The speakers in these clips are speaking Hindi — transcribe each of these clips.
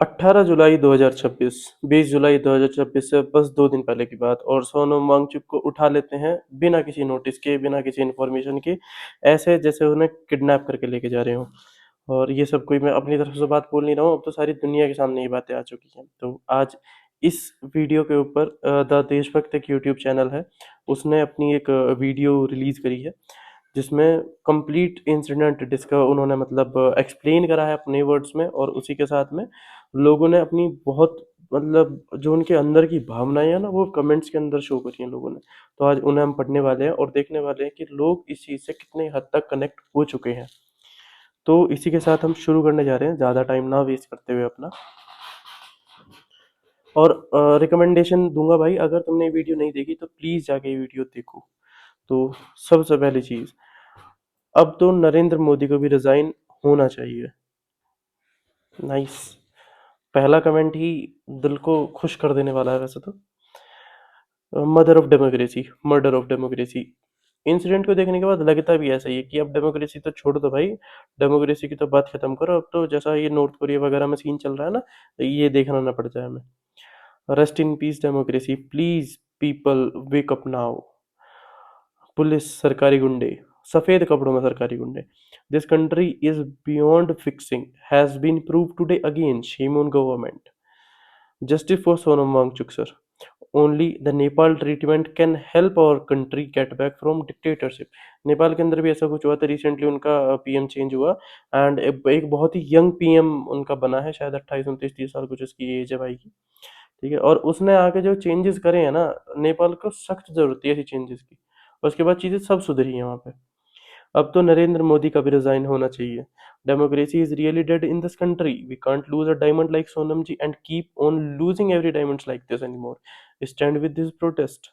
18 जुलाई 2026, 20 जुलाई 2026 से बस 2 दिन पहले की बात। और सोनम वांगचुक को उठा लेते हैं बिना किसी नोटिस के, बिना किसी इन्फॉर्मेशन के, ऐसे जैसे उन्हें किडनैप करके लेके जा रहे हो। और ये सब कोई मैं अपनी तरफ से बात बोल नहीं रहा हूँ, अब तो सारी दुनिया के सामने ये बातें आ चुकी हैं। तो आज इस वीडियो के ऊपर द देशभक्त एक यूट्यूब चैनल है, उसने अपनी एक वीडियो रिलीज करी है, जिसमें कंप्लीट इंसिडेंट डिस्का उन्होंने मतलब एक्सप्लेन करा है अपने वर्ड्स में। और उसी के साथ में लोगों ने अपनी बहुत मतलब जो उनके अंदर की भावनाएं हैं ना, वो कमेंट्स के अंदर शो करी हैं लोगों ने। तो आज उन्हें हम पढ़ने वाले हैं और देखने वाले हैं कि लोग इस चीज़ से कितने हद तक कनेक्ट हो चुके हैं। तो इसी के साथ हम शुरू करने जा रहे हैं, ज़्यादा टाइम ना वेस्ट करते हुए अपना। और रिकमेंडेशन दूंगा भाई, अगर तुमने ये वीडियो नहीं देखी तो प्लीज़ जाके ये वीडियो देखो। तो सबसे पहली चीज़, अब तो नरेंद्र मोदी को भी रिजाइन होना चाहिए। नाइस। पहला कमेंट ही दिल को खुश कर देने वाला है वैसे तो। Mother of democracy, murder of democracy. Incident को देखने के बाद लगता भी ऐसा ही है कि अब डेमोक्रेसी तो छोड़ दो भाई, डेमोक्रेसी की तो बात खत्म करो। अब तो जैसा ये नॉर्थ कोरिया वगैरह में सीन चल रहा है ना, तो ये देखना ना पड़ जाए हमें। Rest in peace democracy, please people wake up now. Police सरकारी गुंडे, सफेद कपड़ों में सरकारी गुंडे। This country is beyond fixing, has been prove today again, shame on government. Justice for Sonam Wangchuk sir, only the Nepal treatment can help our country get back from dictatorship. Nepal के अंदर भी ऐसा कुछ हुआ था रिसेंटली, उनका पीएम चेंज हुआ। एंड एक बहुत ही यंग पीएम उनका बना है, शायद 28 29 30 साल कुछ उसकी एज है भाई की। ठीक है, और उसने आके जो चेंजेस करे हैं ना, नेपाल को सख्त जरूरत है ऐसी चेंजेस की। और उसके बाद चीजें सब सुधरी हैं वहाँ पे। अब तो नरेंद्र मोदी का भी रिजाइन होना चाहिए। Democracy is really dead in this country, we can't lose a diamond like Sonam ji and keep on losing every diamonds like this anymore. Stand with this protest.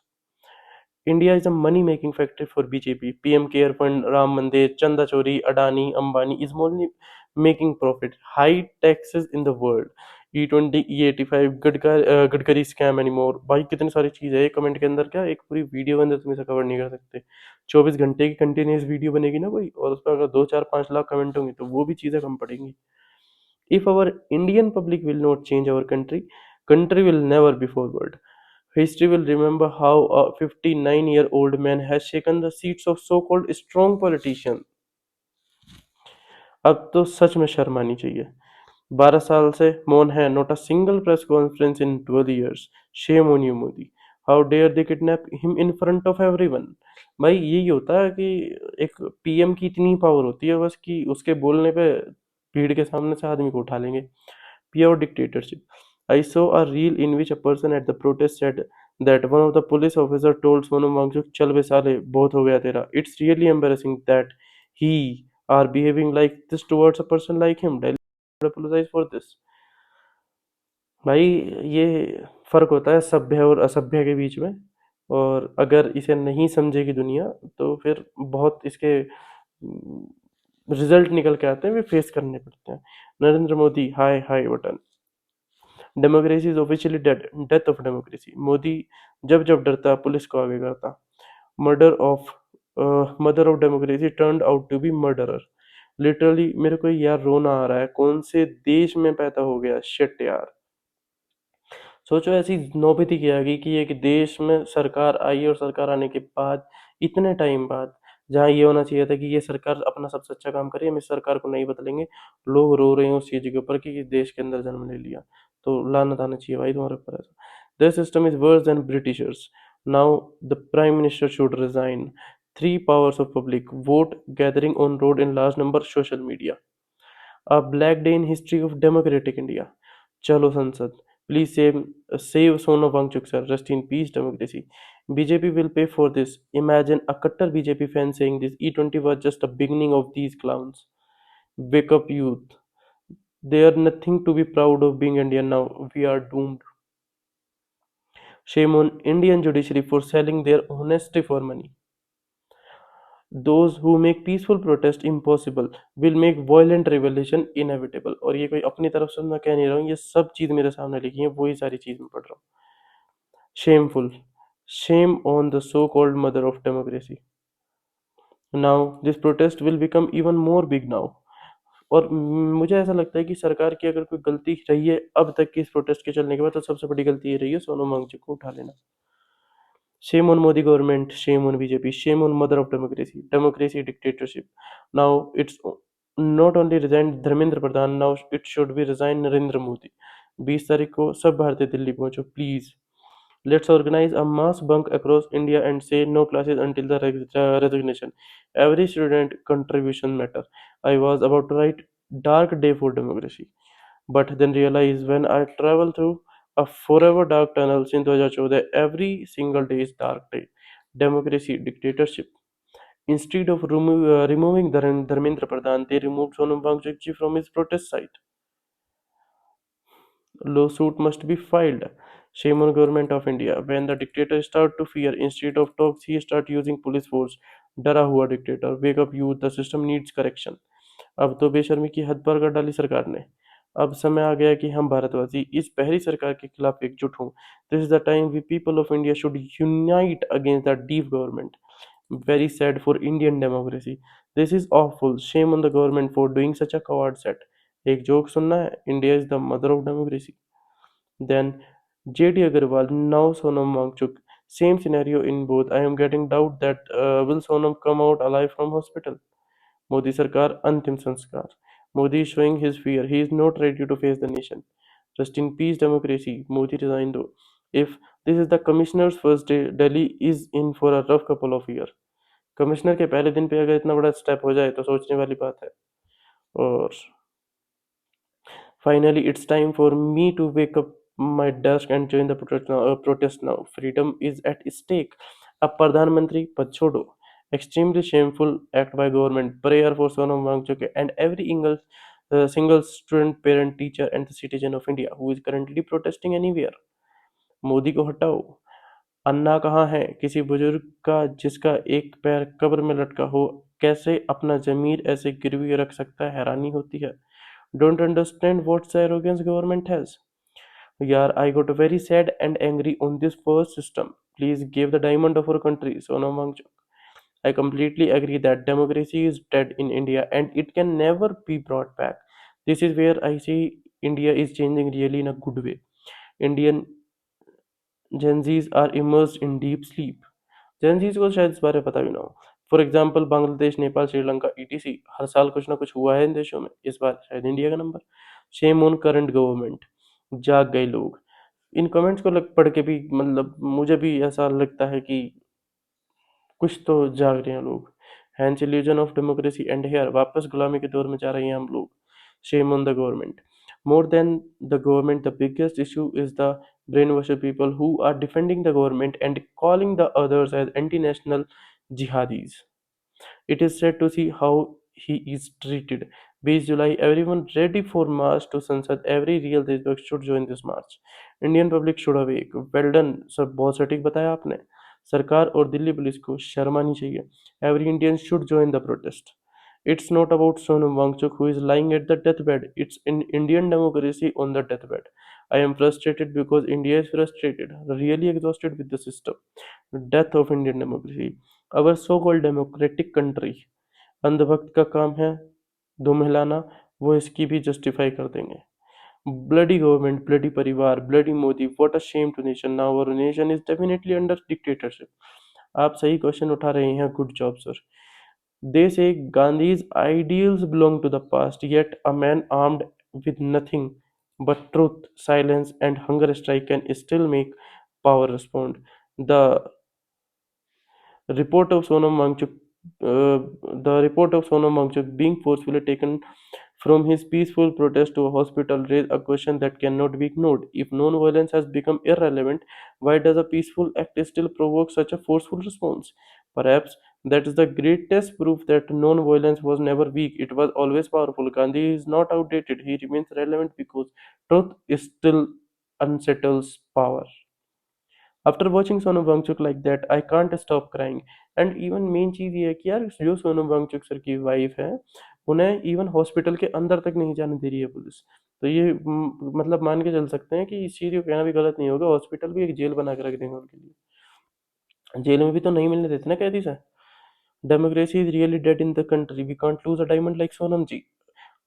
India is a money making factory for BJP, PM care fund, Ram Mandir, चंदा चोरी, Adani Ambani is only making profit, high taxes in the world, E20, E85, Gadkari scam anymore. भाई कितनी सारी चीज है, एक कमेंट के अंदर क्या एक पूरी वीडियो के अंदर तुम इसे कवर नहीं कर सकते। 24 घंटे की कंटिन्यूस वीडियो बनेगी ना कोई, और उस पर अगर 2 4 5 लाख कमेंट होंगे तो वो भी चीजें कम पड़ेंगी। If our Indian public will not change our country, country will never be forward. History will remember how a 59-year-old man has shaken the seats of so-called strong politicians. अब तो सच में शर्म आनी चाहिए। 12 साल से मौन है, not a single press conference in 12 years। Shame on you Modi, how dare they kidnap him in front of everyone. भाई यही होता है कि एक पीएम की इतनी पावर होती है बस कि उसके बोलने पे भीड़ के सामने से आदमी को उठा लेंगे। Pure dictatorship. I saw a reel in which a person at the protest said that one of the police officer told Sonam Wangchuk, "चल बे साले, बहुत हो गया तेरा." It's really embarrassing that he are behaving like this towards a person like him. Delhi should apologize for this. भाई ये फर्क होता है सभ्य और असभ्य के बीच में। और अगर इसे नहीं समझेगी दुनिया तो फिर बहुत इसके रिजल्ट निकल के आते हैं, वे फेस करने पड़ते हैं। नरेंद्र मोदी हाय हाय बटन। Democracy is officially dead, death of democracy. Modi जब जब डरता पुलिस को आगे करता। Murder of mother of democracy turned out to be murderer. Literally मेरे को यार रोना आ रहा है, कौन से देश में पैदा हो गया, शिट यार। सोचो ऐसी नौबत क्या आ गई कि एक देश में सरकार आई, और सरकार आने के बाद इतने टाइम बाद, जहाँ ये होना चाहिए था कि ये सरकार अपना सबसे अच्छा काम करे, हम इस सरकार को नहीं बदलेंगे, लोग रो रहे हैं उस चीज के ऊपर कि इस देश के अंदर जन्म ले लिया। तो लानत आना चाहिए भाई तुम्हारे ऊपर ऐसा। This system is worse than Britishers. Now the prime minister should resign. Three powers of public vote, gathering on road in large number, social media. A black day in history of democratic India. चलो संसद, please save Sonam Wangchuk sir. Rest in peace, democracy. BJP will pay for this. Imagine a cutter BJP fan saying this. E20 was just a beginning of these clowns. Wake up, youth. They are nothing to be proud of being Indian now. We are doomed. Shame on Indian judiciary for selling their honesty for money. Those who make peaceful protest impossible will make violent revolution inevitable। और ये कोई अपनी तरफ से मैं कह नहीं रहा हूँ, ये सब चीज मेरे सामने लिखी है, वही सारी चीज मैं पढ़ रहा हूँ। Shameful, shame on the so called mother of democracy। Now this protest will become even more big now। और मुझे ऐसा लगता है कि सरकार की अगर कोई गलती रही है अब तक की इस प्रोटेस्ट के चलने के बाद, तो सबसे बड़ी गलती ये रही है सोनम वांगचुक को उठा लेना। Shame on Modi government, shame on BJP, shame on mother of democracy, democracy dictatorship. Now it's not only resigned Dharmendra Pradhan, now it should be resigned Narendra Modi। 20 तारीख को सब भारतीय दिल्ली पहुंचो please. Let's organize a mass bunk across India and say no classes until the resignation. Every student contribution matter. I was about to write dark day for democracy, but then realized when I travel through a forever dark tunnel since 2014, every single day is dark day. Democracy, dictatorship. Instead of removing Dharmendra Pradhan, they removed Sonam Wangchuk ji from his protest site. Lawsuit must be filed. Shame on government of India. When the dictator start to fear, instead of talks, he start using police force. डरा हुआ dictator, wake up youth, the system needs correction. अब तो बेशर्मी की हद पार कर डाली सरकार ने। अब समय आ गया कि हम भारतवासी इस पहली सरकार के खिलाफ एकजुट हों। This is the time we people of India should unite against the deep government. Very sad for Indian democracy. This is awful, shame on the government for doing such a coward set. एक जोक सुनना है, India is the mother of democracy. Then JD Agarwal, now Sonam Wangchuk. Same scenario in both. I am getting doubt that will Sonam come out alive from hospital? Modi Sarkar Antim Sanskar. Modi is showing his fear. He is not ready to face the nation. Rest in peace, democracy. Modi resigned though. If this is the commissioner's first day, Delhi is in for a rough couple of years. Commissioner के पहले दिन पे अगर इतना बड़ा स्टेप हो जाए तो सोचने वाली बात है। और finally, it's time for me to wake up my desk and join the protest now. Freedom is at stake. अब प्रधानमंत्री पद छोड़ो। Extremely shameful act by government. Prayer for Sonam Wangchuk and every single student, parent, teacher, and the citizen of India who is currently protesting anywhere. Modi को हटाओ। अन्ना कहाँ है? किसी बुजुर्ग का जिसका एक पैर कब्र में लटका हो कैसे अपना जमीर ऐसे गिरवी रख सकता है? हैरानी होती है। Don't understand what's the arrogance government has. Yeah, I got very sad and angry on this first system. Please give the diamond of our country, Sonam Wangchuk. I completely agree that democracy is dead in India and it can never be brought back. This is where I see India is changing really in a good way. Indian Gen Zs are immersed in deep sleep. Gen Zs को शायद इस बारे में पता भी ना हो। For example Bangladesh, Nepal, Sri Lanka, etc हर साल कुछ ना कुछ हुआ है इन देशों में। इस बार शायद इंडिया का number. Shame on current government. जाग गए लोग। इन कमेंट्स को पढ़ के भी मतलब मुझे भी ऐसा लगता है कि कुछ तो जाग रहे हैं लोग। Hence illusion of democracy and here, वापस गुलामी के दौर में जा रहे हैं हम लोग। Shem on the government. More than the government, the biggest issue is the brainwashed people who are defending the government and calling the others as anti-national jihadis. It is sad to see how he is treated. 20 July, everyone ready for march to Sansad. Every real देशभक्त should join this march. Indian public should awake. Well done, sir, बहुत सटीक बताया आपने। सरकार और दिल्ली पुलिस को शर्म आनी चाहिए। Every Indian should join the protest. It's not about Sonam Wangchuk who is lying at the deathbed. It's in Indian democracy on the deathbed. I am frustrated because India is frustrated, really exhausted with the system. Death of Indian democracy. Our so-called democratic country। अंधभक्त का काम है दुम हिलाना, वो इसकी भी जस्टिफाई कर देंगे। Bloody government, bloody parivar, bloody Modi, what a shame to nation. Now our nation is definitely under dictatorship. आप सही क्वेश्चन उठा रहे हैं, good job sir. They say Gandhi's ideals belong to the past, yet a man armed with nothing but truth, silence, and hunger strike can still make power respond. The report of Sonam Wangchuk, the report of Sonam Wangchuk being forcefully taken from his peaceful protest to a hospital raise a question that cannot be ignored. If non-violence has become irrelevant, why does a peaceful act still provoke such a forceful response? Perhaps that is the greatest proof that non-violence was never weak, it was always powerful. Gandhi is not outdated, he remains relevant because truth is still unsettles power. After watching Sonam Wangchuk like that I can't stop crying. And even main चीज़ ये है कि यार जो सोनम वांगचुक सर की वाइफ है उन्हें इवन हॉस्पिटल के अंदर तक नहीं जाने दे रही है पुलिस। तो ये मतलब मान के चल सकते हैं कि इस चीज़ को कहना भी गलत नहीं होगा, हॉस्पिटल भी एक जेल बना के रख देंगे उनके लिए। जेल में भी तो नहीं मिलने देते ना कैदी से। Democracy is really dead in the country, we can't lose a diamond like Sonam ji.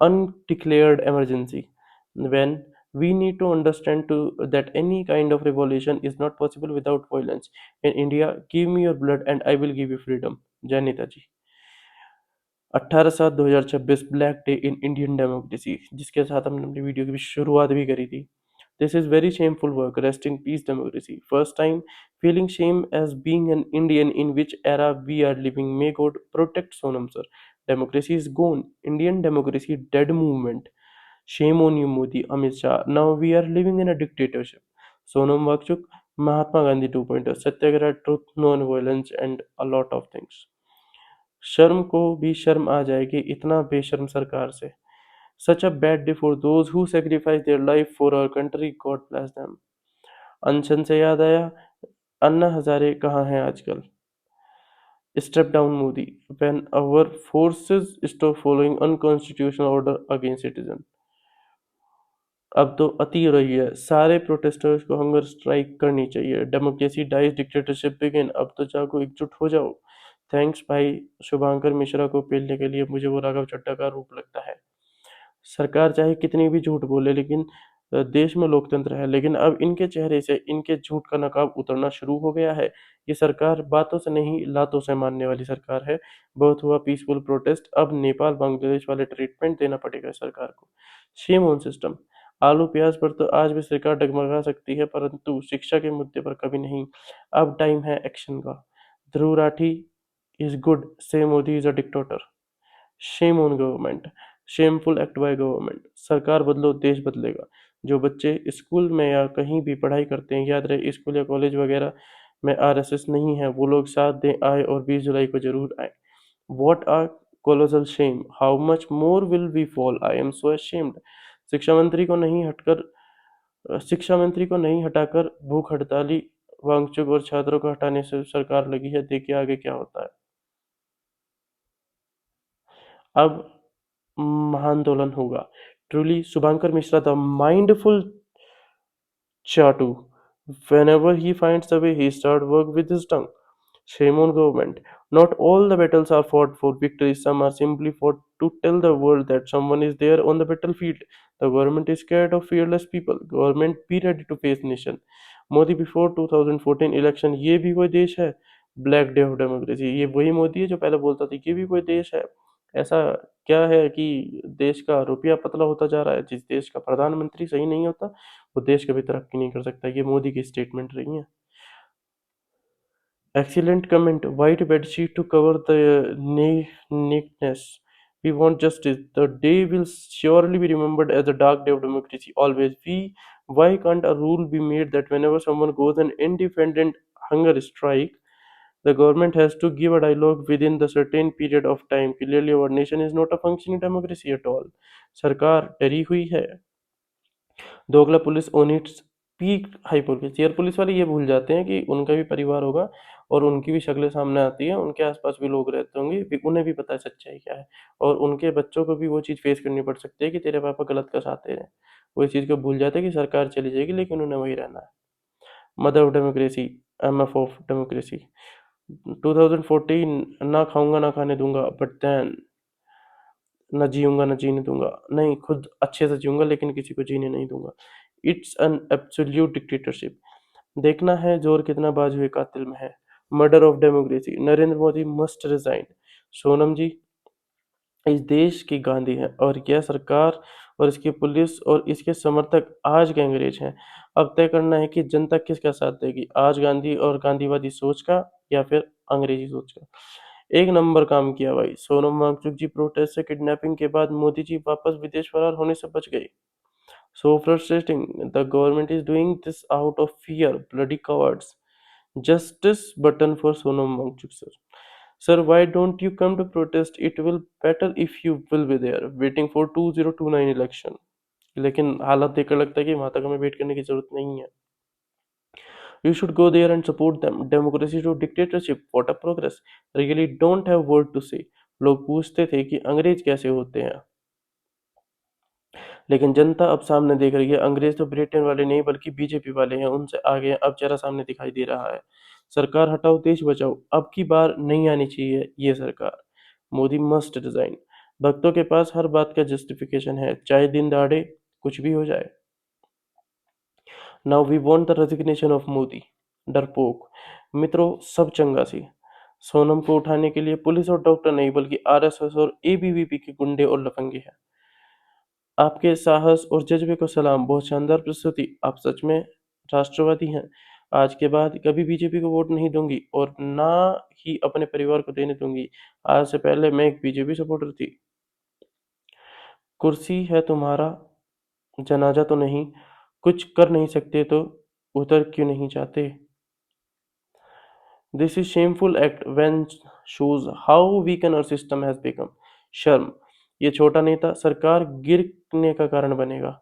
undeclared emergency, when we need to understand that any kind of revolution is not possible without violence. In India, give me your blood and I will give you freedom. जय Netaji. 18/7/2026 black day in Indian democracy, जिसके साथ हमने अपनी वीडियो की शुरुआत भी करी थी। This is very shameful work, rest in peace democracy, first time feeling shame as being an Indian in which era we are living, may God protect Sonam sir, democracy is gone, Indian democracy dead movement, shame on you Modi, Amit Shah, now we are living in a dictatorship, Sonam Wakchuk, Mahatma Gandhi 2.0, Satyagraha, truth, non-violence and a lot of things। शर्म को भी शर्म आ जाएगी इतना बेशर्म सरकार से। Such a bad day for those who sacrifice their life for our country, God bless them. अनशन से याद आया, अन्ना हजारे कहाँ हैं आजकल। Step down Modi, when our forces stop following unconstitutional order against citizen. अब तो अति हो रही है, सारे प्रोटेस्टर्स को हंगर स्ट्राइक करनी चाहिए, डेमोक्रेसी डाइज, डिक्टेटरशिप बिगिन, अब तो जागो, एकजुट हो जाओ। थैंक्स भाई शुभांकर मिश्रा को पेलने के लिए, मुझे वो राघव चड्ढा का रूप लगता है। सरकार चाहे कितनी भी झूठ बोले, लेकिन देश में लोकतंत्र है, लेकिन अब इनके चेहरे से इनके झूठ का नकाब उतरना शुरू हो गया है। ये सरकार बातों से नहीं लातों से मानने वाली सरकार है। बहुत हुआ पीसफुल प्रोटेस्ट, अब नेपाल बांग्लादेश वाले ट्रीटमेंट देना पड़ेगा सरकार को। शेम ऑन सिस्टम, आलू प्याज पर तो आज भी सरकार डगमगा सकती है, परंतु शिक्षा के मुद्दे पर कभी नहीं। अब टाइम है एक्शन का। ध्रुव राठी इज गुड, से Modi is a dictator. Shem on government, shameful act by government. सरकार बदलो देश बदलेगा। जो बच्चे स्कूल में या कहीं भी पढ़ाई करते हैं, याद रहे स्कूल या कॉलेज वगैरह में आरएसएस नहीं है, वो लोग साथ दें आए और 20 जुलाई को जरूर आए। What are colossal shame, how much more will we fall, I am so ashamed। शिक्षा मंत्री को नहीं हटकर शिक्षा मंत्री को नहीं हटाकर भूख हड़ताली वांगचुक और छात्रों को हटाने से सरकार लगी है, देखिए आगे क्या होता है। अब महाआंदोलन होगा। Truly Shubhankar Mishra the mindful Chatu. Whenever he finds a way, he starts work with his tongue. Shame on government. Not all the battles are fought for victory, some are simply fought to tell the world that someone is there on the battlefield. The government is scared of fearless people. Government be ready to face nation. Modi before 2014 election, ये भी कोई देश है? ब्लैक डे ऑफ डेमोक्रेसी, ये वही मोदी है जो पहले बोलता था ये भी कोई देश है? ऐसा क्या है कि देश का रुपया पतला होता जा रहा है? जिस देश का प्रधानमंत्री सही नहीं होता, वो देश कभी तरक्की नहीं कर सकता। ये मोदी की स्टेटमेंट रही है। Excellent comment. White bedsheet to cover the nakedness. We want justice. The day will surely be remembered as the dark day of democracy. Always. Why can't a rule be made that whenever someone goes an independent hunger strike, the government has to give a dialogue within the certain period of time? Clearly, our nation is not a functioning democracy at all. सरकार डरी हुई है। दोगला police on its peak hypocrisy. और पुलिस वाले ये भूल जाते हैं कि उनका भी परिवार होगा और उनकी भी शक्लें सामने आती हैं, उनके आसपास भी लोग रहते होंगे, उन्हें भी पता है सच्चाई क्या है, और उनके बच्चों को भी वो चीज़ फेस करनी पड़ सकती है कि तेरे पापा गलत का साथ दे रहे हैं। वो इस चीज़ को भूल जाते हैं कि सरकार चली जाएगी लेकिन उन्हें वही रहना है। Mother of democracy, MF of democracy. 2014, ना खाऊंगा ना खाने दूंगा, बट देन ना जीऊंगा ना जीने दूंगा, नहीं खुद अच्छे से जीऊंगा लेकिन किसी को जीने नहीं दूंगा। It's an absolute dictatorship. देखना है जोर कितना बाजुए कातिल में है। Murder of democracy, Narendra Modi must resign. Sonam ji इस देश की गांधी है और यह सरकार और इसकी पुलिस और इसके समर्थक आज के अंग्रेज हैं। अब तय करना है कि जनता किसका साथ देगी, आज गांधी और गांधीवादी सोच का या फिर अंग्रेजी सोच का। एक नंबर काम किया भाई। सोनम वांगचुक जी प्रोटेस्ट से किडनैपिंग के बाद मोदी जी वापस विदेश फरार होने से बच गए। So frustrating. The government is doing this out of fear. Bloody cowards. Justice button for Sonam Wangchuk sir. Sir, why don't you come to protest? It will better if you will be there, waiting for 2029 election. लेकिन हालत देखकर लगता है कि वहां तक हमें वेट करने की जरूरत नहीं है। You should go there and support them. Democracy to dictatorship. What a progress. Really don't have word to say. लोग पूछते थे कि अंग्रेज कैसे होते हैं, लेकिन जनता अब सामने देख रही है। अंग्रेज तो ब्रिटेन वाले नहीं बल्कि बीजेपी वाले हैं, उनसे आगे हैं। अब चेहरा सामने दिखाई दे रहा है। सरकार हटाओ देश बचाओ, अब की बार नहीं आनी चाहिए ये सरकार। Modi must resign. भक्तों के पास हर बात का जस्टिफिकेशन है, चाहे दिन दहाड़े कुछ भी हो जाए। Now we want the resignation of Modi. डरपोक मित्रों, सब चंगा सी। सोनम को उठाने के लिए पुलिस और डॉक्टर नहीं बल्कि आरएसएस और एबीवीपी के गुंडे और लफंगे हैं। आपके साहस और जज्बे को सलाम, बहुत शानदार प्रस्तुति, आप सच में राष्ट्रवादी हैं। आज के बाद कभी बीजेपी को वोट नहीं दूंगी और ना ही अपने परिवार को देने दूंगी। आज से पहले मैं एक बीजेपी सपोर्टर थी। कुर्सी है तुम्हारा, जनाजा तो नहीं। कुछ कर नहीं सकते तो उतर क्यों नहीं जाते। This is shameful act when shows how weaken our system has become. शर्म, ये छोटा नेता सरकार गिरने का कारण बनेगा।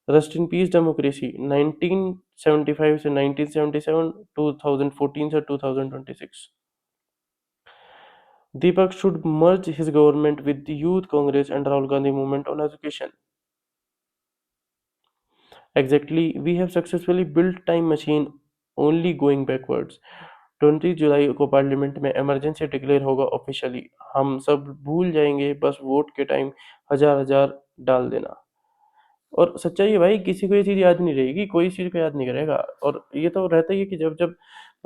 Rest in peace democracy. 1975 से 1977, 2014 से 2026। Deepak should merge his government with the Youth Congress and Rahul Gandhi movement on education. Exactly, we have successfully built time machine only going backwards. 20 जुलाई को पार्लियामेंट में इमरजेंसी डिक्लेयर होगा ऑफिशियली। हम सब भूल जाएंगे, बस वोट के टाइम हजार हजार डाल देना। और सच्चाई है भाई, किसी को ये चीज़ याद नहीं रहेगी, कोई इस चीज़ को याद नहीं करेगा। और ये तो रहता ही है कि जब जब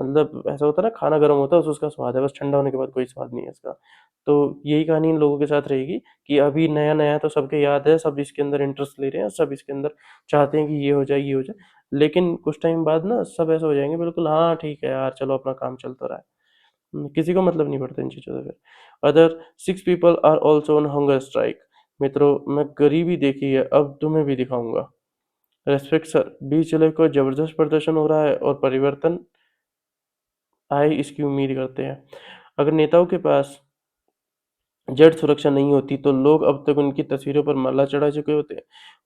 मतलब ऐसा होता है ना, खाना गर्म होता है उसका स्वाद है, बस ठंडा होने के बाद कोई स्वाद नहीं है इसका। तो यही कहानी इन लोगों के साथ रहेगी कि अभी नया नया तो सबके याद है, सब इसके अंदर इंटरेस्ट ले रहे हैं, सब इसके अंदर चाहते हैं कि ये हो जाए ये हो जाए। लेकिन कुछ टाइम बाद ना सब ऐसा हो जाएंगे, बिल्कुल हाँ ठीक है यार, चलो अपना काम चलता रहा है। किसी को मतलब नहीं पड़ता इन चीज़ों से फिर। Other 6 people are also on hunger strike. मित्रों, मैं गरीबी देखी है, अब तुम्हें भी दिखाऊंगा। रेस्पेक्ट सर, 20 जुलाई को जबरदस्त प्रदर्शन हो रहा है और परिवर्तन आए इसकी उम्मीद करते हैं। अगर नेताओं के पास जेड सुरक्षा नहीं होती तो लोग अब तक उनकी तस्वीरों पर माला चढ़ा चुके होते।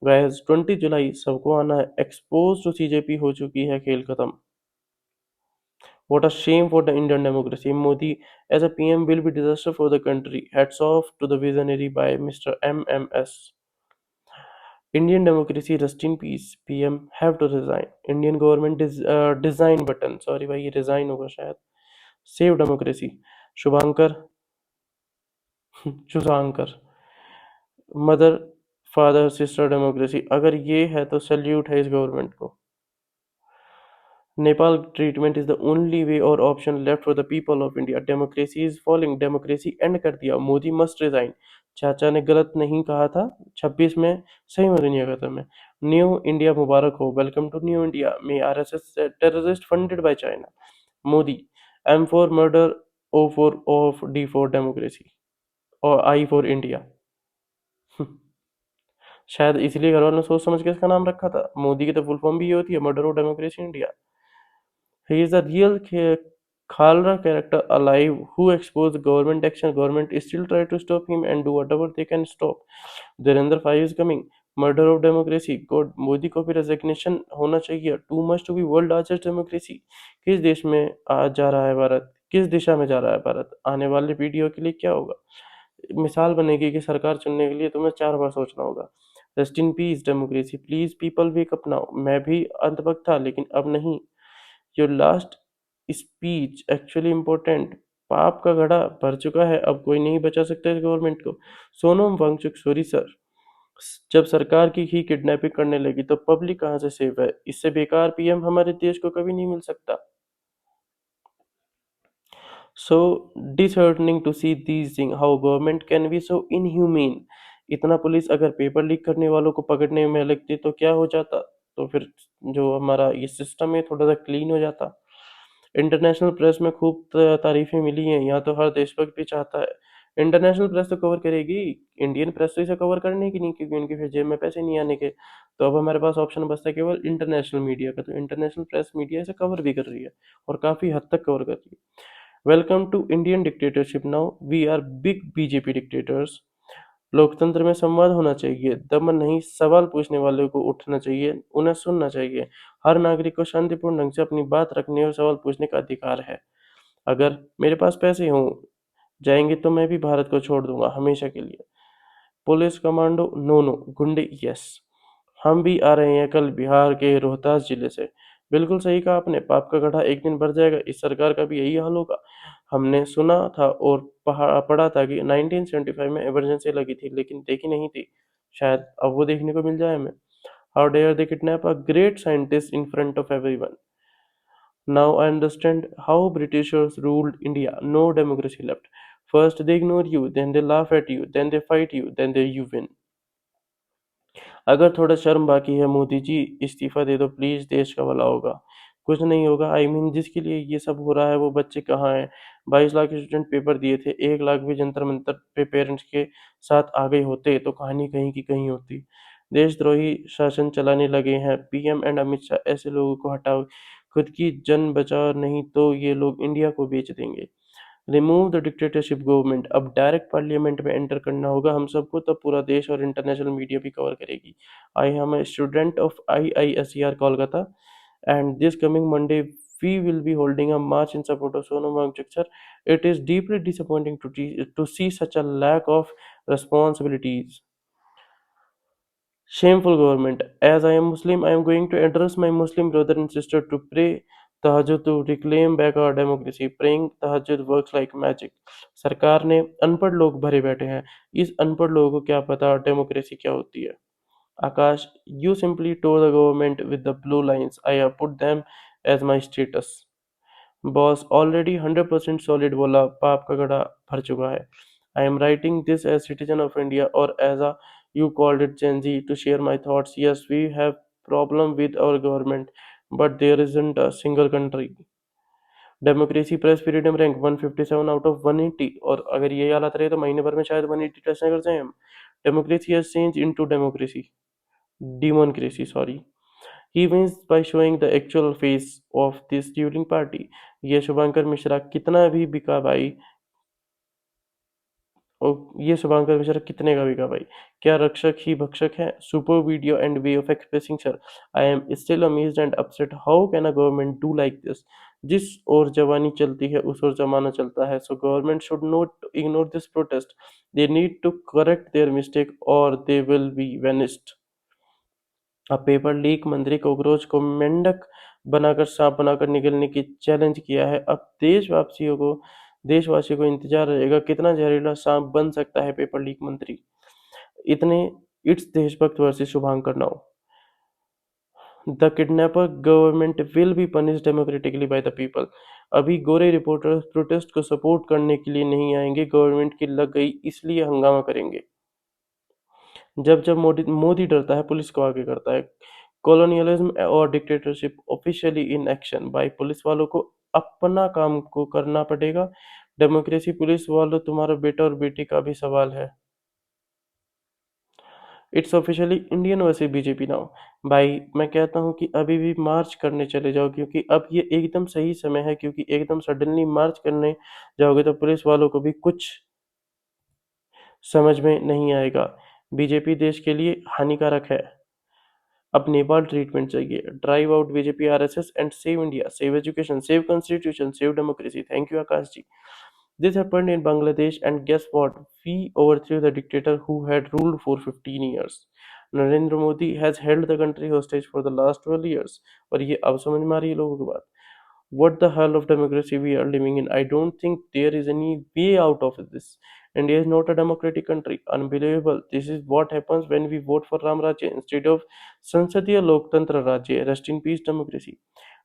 गाइस, 20 जुलाई सबको आना है। एक्सपोज टू सीजेपी हो चुकी है, खेल खत्म। What a shame for the Indian democracy. Modi as a PM will be disaster for the country. Hats off to the visionary by Mr. MMS. Indian democracy rest in peace. PM have to resign. Indian government is design button. Sorry भाई, ये resign होगा शायद. Save democracy. Shubhankar Shubhankar mother father sister democracy. अगर ये है तो सल्यूट है इस गवर्नमेंट को। Nepal treatment is the only way or option left for the people of India. Democracy is falling. Democracy end कर दिया. Modi must resign. चाचा ने गलत नहीं कहा था। 26 में सही में दुनिया खत्म है। न्यू इंडिया मुबारक हो। Welcome to new India. May RSS terrorist funded by China. Modi M for murder, O for off, D for democracy और I for India. शायद इसलिए घर वालों ने सोच समझ के इसका नाम रखा था। मोदी की तो फुल फॉर्म भी ये होती है, murder of democracy India. He is a real Khalra character alive who exposed government action. Government still try to stop him and do whatever they can stop. Dhirendra 5 is coming. Murder of democracy. God, Modi को भी रेजिग्नेशन होना चाहिए. Too much to be world largest democracy. किस देश में आज जा रहा है भारत? किस दिशा में जा रहा है भारत? आने वाली पीढ़ियों के लिए क्या होगा? मिसाल बनेगी कि सरकार चुनने के लिए तुम्हें 4 बार सोचना होगा। Rest in peace democracy. Please people wake up now. मैं भी अंतभक्त था लेकिन अब नहीं। Your last speech actually important. पाप का घड़ा भर चुका है, अब कोई नहीं बचा सकता इस गवर्नमेंट को। Sonam Wangchuk sorry sir. जब सरकार की ही किडनैपिंग करने लगी तो पब्लिक कहाँ से सेफ है। इससे बेकार पीएम हमारे देश को कभी नहीं मिल सकता। So disheartening to see these things, how government can be so inhumane. इतना पुलिस अगर पेपर लीक करने वालों को पकड़ने में लगती तो क्या हो जाता। तो फिर जो हमारा ये सिस्टम है थोड़ा सा क्लीन हो जाता। इंटरनेशनल प्रेस में खूब तारीफें मिली हैं, यहाँ तो हर देशभक्त भी चाहता है इंटरनेशनल प्रेस तो कवर करेगी। इंडियन प्रेस तो इसे कवर करने की नहीं, क्योंकि उनके फिर जेब में पैसे नहीं आने के। तो अब हमारे पास ऑप्शन बचता है केवल इंटरनेशनल मीडिया का। तो इंटरनेशनल प्रेस मीडिया इसे कवर भी कर रही है और काफ़ी हद तक कवर कर रही है। Welcome to Indian dictatorship. Now we are big BJP dictators. लोकतंत्र में संवाद होना चाहिए, दमन नहीं। सवाल पूछने वाले को उठना चाहिए, उन्हें सुनना चाहिए। हर नागरिक को शांतिपूर्ण ढंग से अपनी बात रखने और सवाल पूछने का अधिकार है। अगर मेरे पास पैसे हों जाएंगे तो मैं भी भारत को छोड़ दूंगा हमेशा के लिए। पुलिस कमांडो नो नो, गुंडे यस। हम भी आ रहे हैं कल बिहार के रोहतास जिले से। बिल्कुल सही कहा आपने, पाप का गड्ढा एक दिन भर जाएगा, इस सरकार का भी यही हाल होगा। हमने सुना था और पढ़ा था कि 1975 में इमरजेंसी लगी थी लेकिन देखी नहीं थी। शायद अब वो देखने को मिल जाए हमें। How dare they kidnap a great scientist in front of everyone. Now I understand how Britishers ruled India. No democracy left. First they ignore you, then they laugh at you, then they fight you, then they you win. अगर थोड़ा शर्म बाकी है मोदी जी, इस्तीफा दे दो प्लीज, देश का भला होगा। कुछ नहीं होगा। जिसके लिए ये सब हो रहा है वो बच्चे कहाँ हैं? 22 लाख स्टूडेंट पेपर दिए थे, 1 लाख भी जंतर मंतर पे पेरेंट्स के साथ आ गए होते तो कहानी कहीं की कहीं होती। देशद्रोही शासन चलाने लगे हैं पीएम एंड अमित शाह, ऐसे लोगों को हटाओ। खुद की जन बचाओ, नहीं तो ये लोग इंडिया को बेच देंगे। Remove the dictatorship government. अब डायरेक्ट पार्लियामेंट में एंटर करना होगा हम सबको, तब पूरा देश और इंटरनेशनल मीडिया भी कवर करेगी। I am a student of IISER Kolkata and this coming Monday we will be holding a march in support of Sonam Wangchuk sir. It is deeply disappointing to see such a lack of responsibilities. Shameful government. As I am Muslim, I am going to address my Muslim brother and sister to pray tahajjud to reclaim back our democracy. Praying tahajjud works like magic. सरकार ने अनपढ़ लोग भरे बैठे हैं। इस अनपढ़ लोगों को क्या पता डेमोक्रेसी क्या होती है। आकाश, you simply tore the government with the blue lines. I have put them as my status. Boss already 100% solid बोला, पाप का घड़ा भर चुका है। I am writing this as citizen of India और as a you called it Gen Z to share my thoughts. Yes we have problem with our government but there isn't a single country. Democracy press freedom rank 157 out of 180, और अगर ये हालत रहे तो महीने भर में शायद 180 टेस्ट कर जाए हम। Democracy has change into democracy democracy, sorry. He wins by showing the actual face of this ruling party. ये शुभंकर मिश्रा कितना भी बिका भाई, और ये शुभंकर मिश्रा कितने का बिका भाई? क्या रक्षक ही भक्षक है? Super video and way of expressing sir. I am still amazed and upset, how can a government do like this? जिस ओर जवानी चलती है उस ओर जमाना चलता है, so government should not ignore this protest. They need to correct their mistake और दे विल बी वेनिस्ड। अब पेपर लीक मंत्री कॉकरोच को मेंढक बनाकर सांप बनाकर निकलने की चैलेंज किया है। अब देशवासियों को इंतजार रहेगा कितना जहरीला सांप बन सकता है पेपर लीक मंत्री। इतने इट्स देशभक्त versus Shubhankar now. The kidnapper government will be punish democratically by the people. अभी गोरे रिपोर्टर्स प्रोटेस्ट को सपोर्ट करने के लिए नहीं आएंगे, गवर्नमेंट की लग गई इसलिए हंगामा करेंगे। जब जब मोदी डरता है पुलिस को आगे करता है। कॉलोनियलिज्म और dictatorship officially in action by. Police वालों को अपना काम को करना पड़ेगा। डेमोक्रेसी पुलिस वालों तुम्हारा बेटा और बेटी का भी सवाल है। It's officially Indian versus BJP now. भाई मैं कहता हूँ कि अभी भी मार्च करने चले जाओ, क्योंकि अब ये एकदम सही समय है, क्योंकि एकदम सडनली मार्च करने जाओगे तो पुलिस वालों को भी कुछ समझ में नहीं आएगा। बीजेपी देश के लिए हानिकारक है। अब नेपाल ट्रीटमेंट चाहिए। Drive out BJP RSS and save India, save education, save constitution, save democracy. Thank you Akash ji. This happened in Bangladesh, and guess what? We overthrew the dictator who had ruled for 15 years. Narendra Modi has held the country hostage for the last 12 years. और ये अब समझ में आ रही है लोगों की बात। What the hell of democracy we are living in? I don't think there is any way out of this. India is not a democratic country. Unbelievable. This is what happens when we vote for Ram Rajya instead of Sansadiya Loktantra Rajya. Rest in peace, democracy.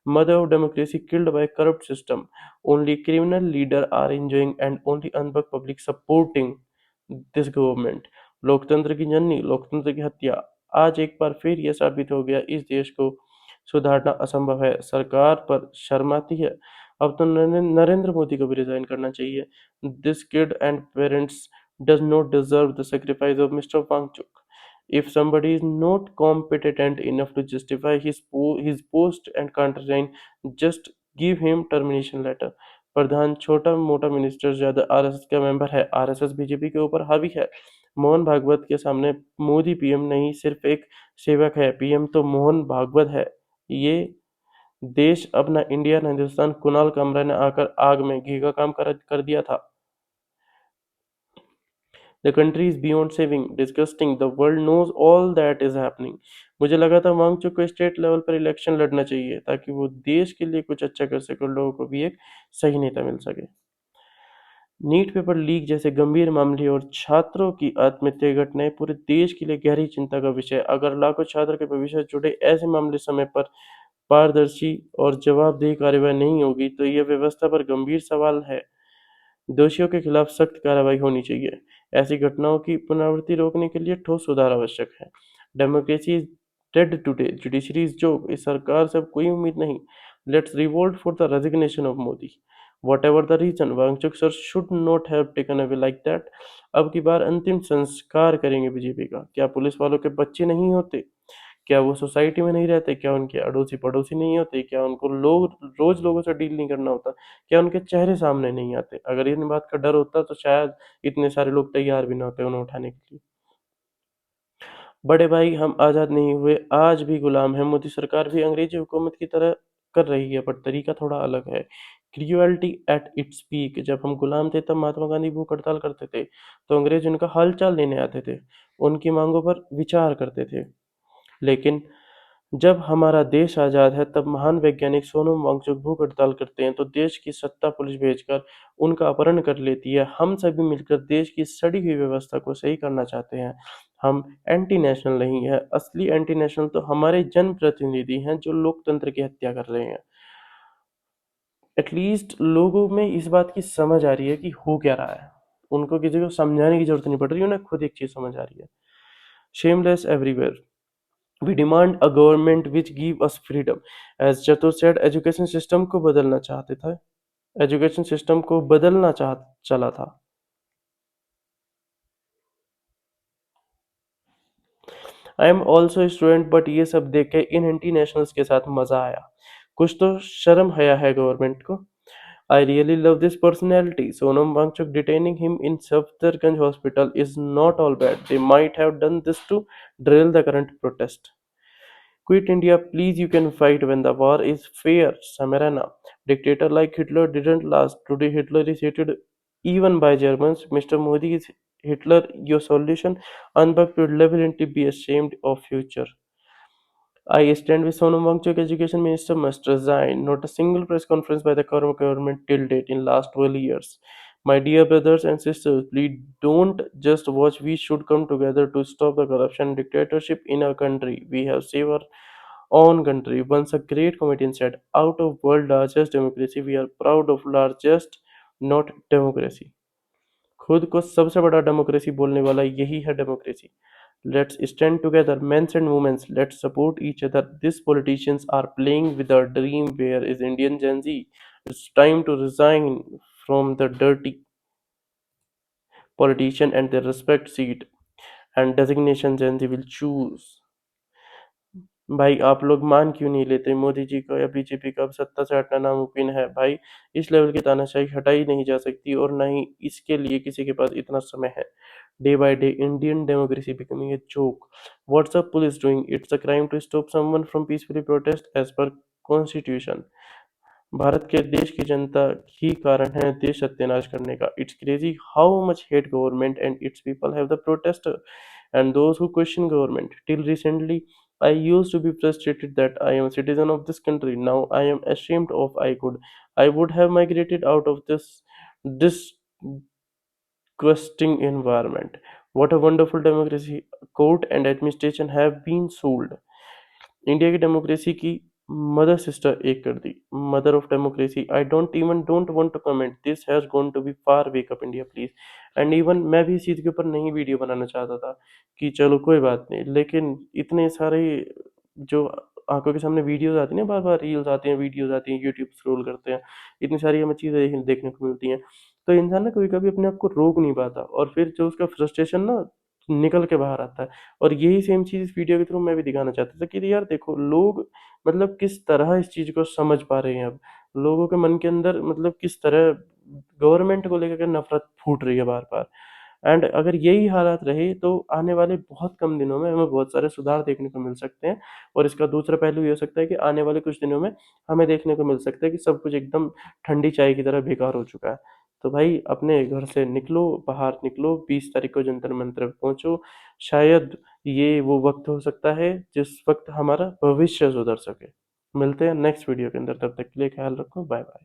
Mother of democracy killed by corrupt system. Only criminal leader are enjoying and only unbuck public supporting this government. लोकतंत्र की जननी, लोकतंत्र की हत्या। आज एक बार फिर यह साबित हो गया इस देश को सुधारना असंभव है। सरकार पर शर्म आती है। अब तो नरेंद्र मोदी को भी रिजाइन करना चाहिए। This kid and parents does not deserve the sacrifice of mister Wangchuk. If somebody is not competent enough to justify his post and can't resign, just give him termination letter. प्रधान छोटा मोटा मिनिस्टर ज्यादा आरएसएस का मेंबर है। आरएसएस बीजेपी के ऊपर हावी है। मोहन भागवत के सामने मोदी पीएम नहीं, सिर्फ एक सेवक है। पीएम तो मोहन भागवत है। ये देश अपना इंडिया न हिंदुस्तान। कुणाल कामरा ने आकर आग में घी का काम कर दिया था। The country is beyond saving, disgusting, the world knows all that is happening. मुझे लगा था वांगचुक को स्टेट लेवल पर इलेक्शन लड़ना चाहिए ताकि वो देश के लिए कुछ अच्छा कर सके और लोगों को भी एक सही नेता मिल सके। नीट पेपर लीक जैसे गंभीर मामले और छात्रों की आत्महत्या घटनाएं पूरे देश के लिए गहरी चिंता का विषय। अगर लाखों छात्रों के भविष्य से जुड़े ऐसे मामले समय पर पारदर्शी और जवाबदेही कार्रवाई नहीं होगी तो यह व्यवस्था पर गंभीर सवाल है। दोषियों के खिलाफ सख्त कार्रवाई होनी चाहिए। ऐसी घटनाओं की पुनरावृत्ति रोकने के लिए ठोस सुधार आवश्यक है। Democracy is dead today, judiciary is joke. इस सरकार से अब कोई उम्मीद नहीं। Let's revolt for the resignation of Modi. Whatever the reason, Wangchuk sir should not have taken away like that। अब की बार अंतिम संस्कार करेंगे बीजेपी का। क्या पुलिस वालों के बच्चे नहीं होते? क्या वो सोसाइटी में नहीं रहते? क्या उनके अड़ोसी पड़ोसी नहीं होते? क्या उनको लोग रोज लोगों से डील नहीं करना होता? क्या उनके चेहरे सामने नहीं आते? अगर इन बात का डर होता तो शायद इतने सारे लोग तैयार भी ना होते उन्हें उठाने के लिए। बड़े भाई, हम आज़ाद नहीं हुए, आज भी गुलाम हैं। मोदी सरकार भी अंग्रेजी हुकूमत की तरह कर रही है, पर तरीका थोड़ा अलग है। क्रियुअलिटी एट इट्स पीक। जब हम गुलाम थे तब महात्मा गांधी भूख हड़ताल करते थे तो अंग्रेज उनका हालचाल लेने आते थे, उनकी मांगों पर विचार करते थे। लेकिन जब हमारा देश आज़ाद है तब महान वैज्ञानिक सोनम वांगचुक भूख हड़ताल करते हैं तो देश की सत्ता पुलिस भेजकर उनका अपहरण कर लेती है। हम सभी मिलकर देश की सड़ी हुई व्यवस्था को सही करना चाहते हैं। हम एंटी नेशनल नहीं है। असली एंटी नेशनल तो हमारे जनप्रतिनिधि हैं जो लोकतंत्र की हत्या कर रहे हैं। एटलीस्ट लोगों में इस बात की समझ आ रही है कि हो क्या रहा है। उनको किसी को समझाने की जरूरत नहीं पड़ रही, उन्हें खुद एक चीज समझ आ रही है। Shameless everywhere. We demand a government which give us freedom। As चतुर said, एजुकेशन सिस्टम को बदलना चाहते थे, एजुकेशन सिस्टम को बदलना चाह चला था। I am also student, but ये सब देख के इन एंटी नेशनल्स के साथ मजा आया। कुछ तो शर्म हया है गवर्नमेंट को। I really love this personality। Sonam Wangchuk detaining him in Safdarganj hospital is not all bad। They might have done this to drill the current protest। Quit India, please. You can fight when the war is fair, Samarana। Dictator like Hitler didn't last. Today Hitler is hated even by Germans। Mr. Modi, is Hitler your solution? Unbucked will definitely be ashamed of future। I stand with Sonam Wangchuk, education minister must resign। Not a single press conference by the current government till date in last 12 years। My dear brothers and sisters, please don't just watch. We should come together to stop the corruption and dictatorship in our country। We have saved our own country। Once a great comedian said, out of world largest democracy, we are proud of largest, not democracy। खुद को सबसे बड़ा डेमोक्रेसी बोलने वाला यही है democracy. Let's stand together, mens and womens. Let's support each other. This politicians are playing with our dream. Where is Indian gen Z? It's time to resign from the dirty politician and their respect seat and designation Gen Z will choose। भाई आप लोग मान क्यों नहीं लेते मोदी जी को या बीजेपी का? अब सत्ता से हटना नामुमकिन है भाई। इस लेवल की तानाशाही हटाई नहीं जा सकती और ना ही इसके लिए किसी के पास इतना समय है। Day by day Indian democracy becoming a joke. What's up police doing? It's a crime to stop someone from peacefully protest as per constitution. Bharat के देश की जनता ही कारण है देश सत्यानाश करने का। It's crazy how much hate government and it's people have the protester and those who question government। Till recently, I used to be frustrated that I am a citizen of this country। Now I am ashamed of I would have migrated out of this disgusting environment। What a wonderful democracy। Court and administration have been sold। India की डेमोक्रेसी की मदर सिस्टर एक कर दी। Mother of democracy. I don't want to comment. This has gone to be far. Wake up India please. And even मैं भी इस चीज़ के ऊपर नहीं वीडियो बनाना चाहता था कि चलो कोई बात नहीं, लेकिन इतने सारे जो आंखों के सामने वीडियोस आती हैं, बार बार रील्स आते हैं, वीडियोस आती हैं, यूट्यूब स्क्रॉल करते हैं, इतनी सारी हमें चीज़ें देखने को मिलती हैं, तो इंसान ना कभी कभी अपने आप को रोक नहीं पाता और फिर जो उसका फ्रस्ट्रेशन ना निकल के बाहर आता है। और यही सेम चीज़ इस वीडियो के थ्रू मैं भी दिखाना चाहता था कि यार देखो लोग मतलब किस तरह इस चीज़ को समझ पा रहे हैं अब। लोगों के मन के अंदर मतलब किस तरह गवर्नमेंट को लेकर के नफरत फूट रही है बार-बार। एंड अगर यही हालात रहे तो आने वाले बहुत कम दिनों में हमें बहुत सारे सुधार देखने को मिल सकते हैं। और इसका दूसरा पहलू ये हो सकता है कि आने वाले कुछ दिनों में हमें देखने को मिल सकता है कि सब कुछ एकदम ठंडी चाय की तरह बेकार हो चुका है। तो भाई अपने घर से निकलो, बाहर निकलो, 20 तारीख को जंतर मंतर पे पहुंचो। शायद ये वो वक्त हो सकता है जिस वक्त हमारा भविष्य सुधर सके। मिलते हैं नेक्स्ट वीडियो के अंदर, तब तक के लिए ख्याल रखो। Bye bye.